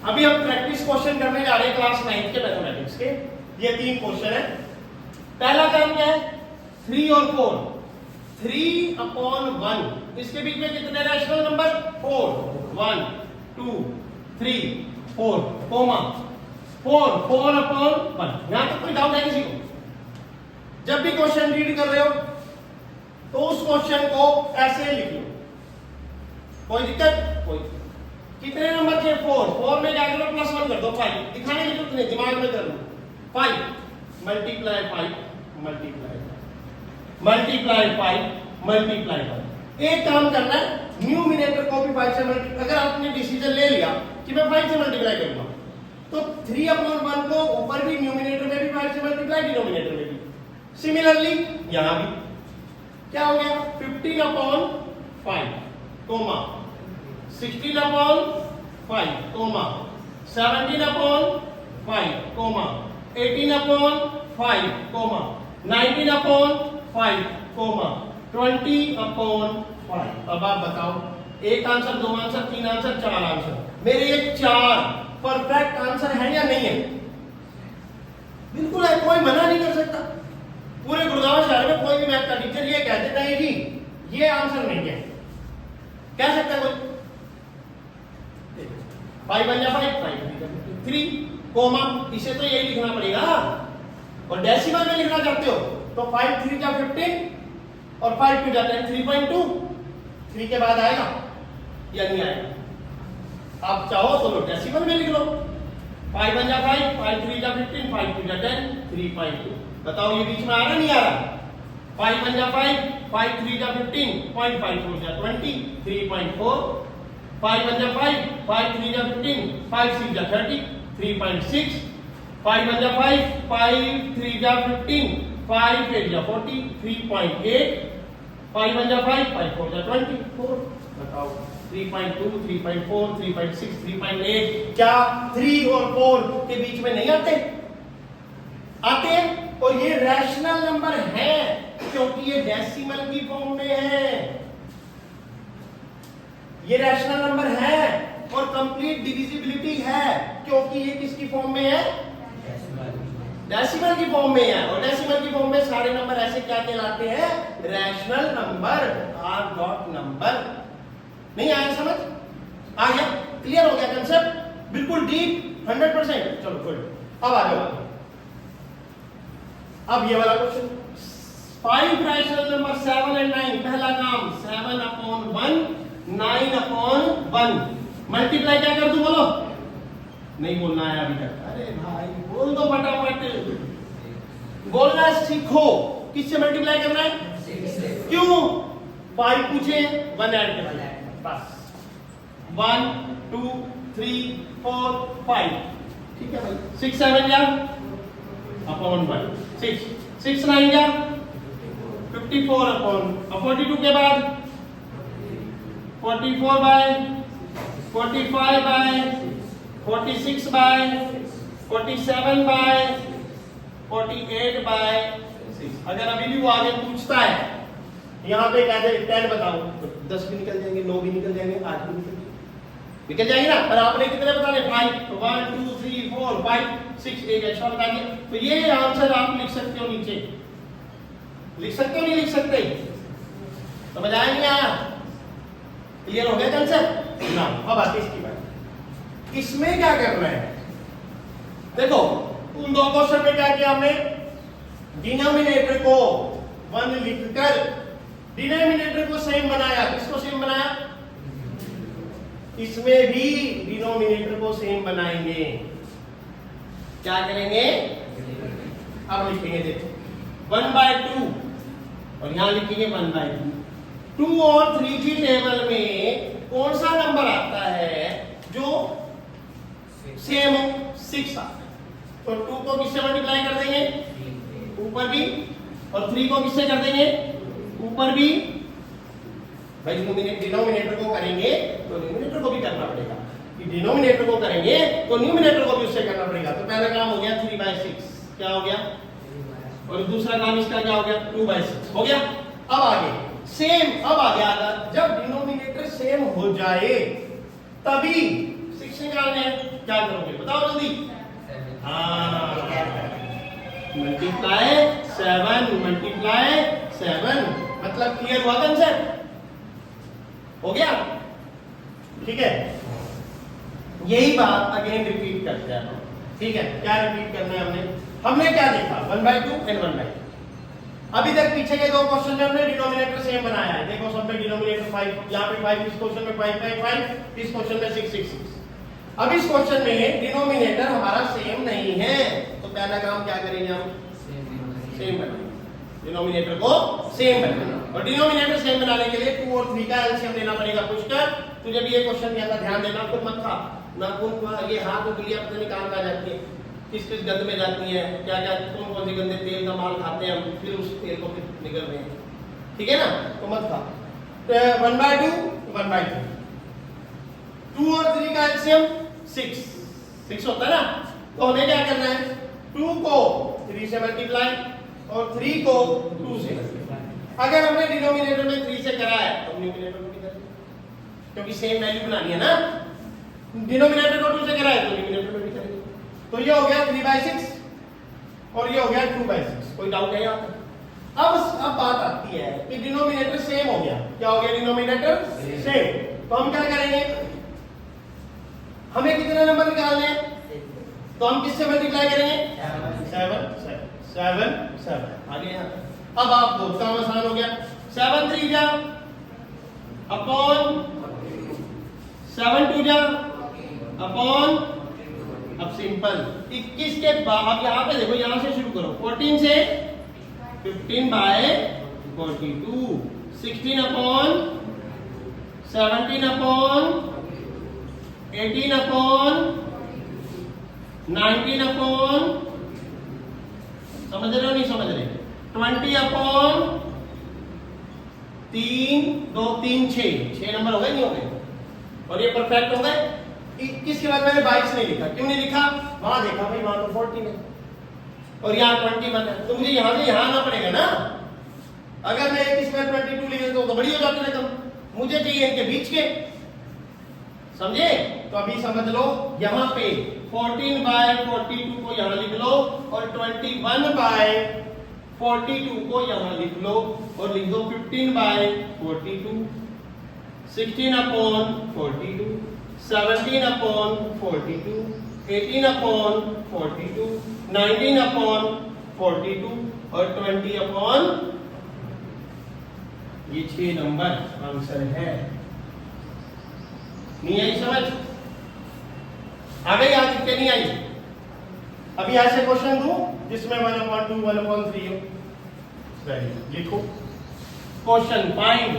अभी हम practice question करने जा रहे हैं क्लास 9 के मैथमेटिक्स के। ये 3 क्वेश्चन है। पहला काम क्या है? 3 और 4, 3/1, इसके बीच में कितने रैशनल नंबर? 4, 1 2 3 4, कोमा 4, 4/1। यहां तक कोई डाउट है किसी को? जब भी क्वेश्चन रीड कर रहे हो तो उस क्वेश्चन को ऐसे लिख लो, कोई दिक्कत? कोई। कितने नंबर के? 4 में क्या करो? +1 कर दो, 5। दिखाने की जरूरत नहीं, दिमाग में कर लो। 5 मल्टीप्लाई 5 मल्टीप्लाई 5। एक काम करना है, न्यूमिनेटर को भी 5 से मल्टीप्लाई। अगर आपने डिसीजन ले लिया कि मैं 5 से मल्टीप्लाई करूंगा तो 3/1 को ऊपर भी न्यूमिनेटर में भी 5 से मल्टीप्लाई, डिनोमिनेटर में भी। सिमिलरली यहां भी क्या हो गया? 15/5 comma 16/5 comma 17/5 comma 18/5 comma 19/5 comma 20/5। अब आप बताओ, एक आंसर, 2 आंसर, 3 आंसर, 4 आंसर। मेरे ये 4 परफेक्ट आंसर है या नहीं है? बिल्कुल है, कोई मना नहीं कर सकता। पूरे गुड़गांव शहर में कोई भी मैथ का टीचर ये कहते नहीं जी ये आंसर नहीं है, कह सकता है कोई? 5 बन जा 5 3 कोमा, इसे तो यही लिखना पड़ेगा। और डेसिमल में लिखना चाहते हो तो 5 3 जा 15 और 5 2 जा 10, 3.2। 3 के बाद आएगा या नहीं आएगा? आप चाहो तो लो डेसिमल में लिख लो। 5 बन जा 5, 5 3 जा 15, 5 2 जा 10, 3.2। बताओ ये बीच में आ रहा नहीं आ रहा? 5 बन जा 5, 5 3 जा 15, 0.5 4 जा 20, 3.4। 5 बन जा 5, 5 3 जा 15, 5 6 जा 30, 3.6। 5 बन जा 5, 5 3 जा 15, 5 8 जा 40, 3.8। 5 बन जा 5, 5 4 जा 24। बताओ 3.2, 3.4, 3.6, 3.8। क्या 3 और 4 के बीच में नहीं आते? आते हैं। और ये रैशनल नंबर है क्योंकि ये डेसिमल की फॉर्म में है। ये रैशनल नंबर है और कंप्लीट डिविजिबिलिटी है क्योंकि ये किसकी फॉर्म में है? डेसिमल की फॉर्म में है। और डेसिमल की फॉर्म में सारे नंबर ऐसे क्या कहलाते हैं? Rational number, R dot number. नहीं आया समझ? आ गया? क्लियर हो गया कंसेप्ट? बिल्कुल डीप 100%। चलो गुड। अब आ जाओ। अब ये वाला क्वेश्चन, 5 रैशनल नंबर 7 और 9। पहला काम 7/1 9/1 मल्टीप्लाई क्या कर दूं? बोलो। नहीं बोलना है अभी तक? अरे भाई बोल दो फटाफट, बोलना सीखो। किससे मल्टीप्लाई करना है? क्यों? 5 पूछे, 1 ऐड कर दिया बस। 1 2 3 4 5। ठीक है भाई। 6 7 जा अपॉन 1 6 6 9 जा 54 अपॉन 42 के बाद 44 by 45 by 46 by 47 by 48 by 6। अगर अभी भी वो आगे पूछता है यहाँ पे कहते 10 बताओ तो 10 भी निकल जाएंगे, 9 भी निकल जाएंगे, 8 भी निकल जाएंगे ना। पर आपने कितने बताने? 5 तो 1 2 3 4 5 6 एक एक्स्ट्रा बता दिया। तो ये आंसर आप लिख सकते हो नीचे। लिख सकते हो नहीं लिख सकते? समझ आया नहीं आया? क्लियर हो गया कंसेप्ट ना? अब आते इसकी बात। इसमें क्या करना है? देखो उन 2 क्वेश्चन में क्या किया हमने? डिनोमिनेटर को 1 लिखकर डिनोमिनेटर को सेम बनाया। किसको सेम बनाया? इसमें भी डिनोमिनेटर को सेम बनाएंगे। क्या करेंगे? अब लिखेंगे देखो 1/2 और यहां लिखेंगे 1/2। 2 और 3 की टेबल में कौन सा नंबर आता है जो सेम हो? 6 आता है। तो 2 को किससे मल्टीप्लाई कर देंगे? ऊपर भी। और 3 को किससे कर देंगे? ऊपर भी। भाई डिनोमिनेटर को करेंगे तो न्यूमिनेटर को भी करना पड़ेगा, डिनोमिनेटर को करेंगे तो न्यूमिनेटर को भी उससे करना पड़ेगा। तो पहला काम हो गया 3/6। क्या हो गया? और दूसरा काम इसका क्या हो गया? 2/6 हो गया। अब आगे सेम। अब आगे आगा जब डिनोमिनेटर सेम हो जाए तभी 6 6 निकालने हैं, क्या करोगे बताओ जल्दी। मल्टीप्लाई 7 मतलब क्लियर हुआ कंसेप्ट, हो गया। ठीक है, यही बात अगेन रिपीट करते हैं हम। ठीक है, क्या रिपीट करना है हमने क्या देखा 1/2 एंड 1/2। अभी तक पीछे के दो क्वेश्चन में हमने डिनोमिनेटर सेम बनाया है। देखो सब में डिनोमिनेटर 5, यहाँ पे 5, इस क्वेश्चन में 5, 5, 5, इस क्वेश्चन में 6, 6, 6। अब इस क्वेश्चन में डिनोमिनेटर हमारा सेम नहीं है, तो पहला काम क्या करेंगे हम, सेम बनाएंगे, डिनोमिनेटर को सेम बनाना। और डिनोमिनेटर सेम बनाने के लिए 2 और 3 का एलसीएम लेना पड़ेगा। पुष्कर तुझे भी ये क्वेश्चन दिया था, ध्यान देना, खुद मत खा नाखून, ये हाथ उंगलियां पता नहीं कहाँ कहाँ जाती है, किस किस गंद में जाती है, क्या क्या कौन कौन सी गंदे तेल का माल खाते हैं हम, फिर उस तेल को फिर निकल रहे हैं। ठीक है ना, तो मत खा। तो 1/2 1/2, 2 और 3 का एलसीएम 6 होता है ना, तो हमें क्या करना है, 2 को 3 से मल्टीप्लाई और 3 को 2 से मल्टीप्लाई। अगर हमने डिनोमिनेटर में 3 से करा है तो न्यूमरेटर में भी करेंगे, क्योंकि सेम वैल्यू बनानी है ना। डिनोमिनेटर को 2 से करा है तो न्यूमरेटर में भी करेंगे। तो ये हो गया 3/6 और ये हो गया 2/6। कोई डाउट है यहाँ पर? अब बात आती है कि डिनोमिनेटर सेम हो गया। क्या हो गया, डिनोमिनेटर सेम। तो हम क्या करेंगे, हमें कितने नंबर निकालने हैं, तो हम किससे मल्टीप्लाई करेंगे, 7 आगे यहाँ। अब आप दो, काम आसान हो गया, 7 3 जा अपॉन 7 2 जा अपॉन, अब सिंपल 21 के बाद, अब यहाँ पे देखो, यहाँ से शुरू करो, 14 से 15/42, 16 अपॉन 17 अपॉन 18 अपॉन 19 अपॉन, समझ रहे हो नहीं समझ रहे, 20 अपॉन 3 2 3 6 नंबर हो गए नहीं हो गए, और ये परफेक्ट हो गए। 21 के बाद मैंने 22 नहीं लिखा, क्यों नहीं लिखा, वहां देखा भाई वहां तो 14 है और यहाँ 21 है, तो मुझे यहाँ से यहाँ आना पड़ेगा ना। अगर मैं 21 में 22 लिख देता हूँ तो बड़ी हो जाती है, मुझे चाहिए इनके बीच के, समझे। तो अभी समझ लो, यहाँ पे 14/42 को यहाँ लिख लो और 21/42 को यहाँ लिख लो और लिख दो 15/42, 16 अपॉन 42, 17 अपॉन 42, 18 अपॉन 42, 19 अपॉन 42 और 20 अपॉन, ये 6 नंबर आंसर है। नहीं आई समझ, आ गई आज के नहीं आई। अभी ऐसे क्वेश्चन दूं जिसमें 1/2 1/3 हो, लिखो क्वेश्चन 5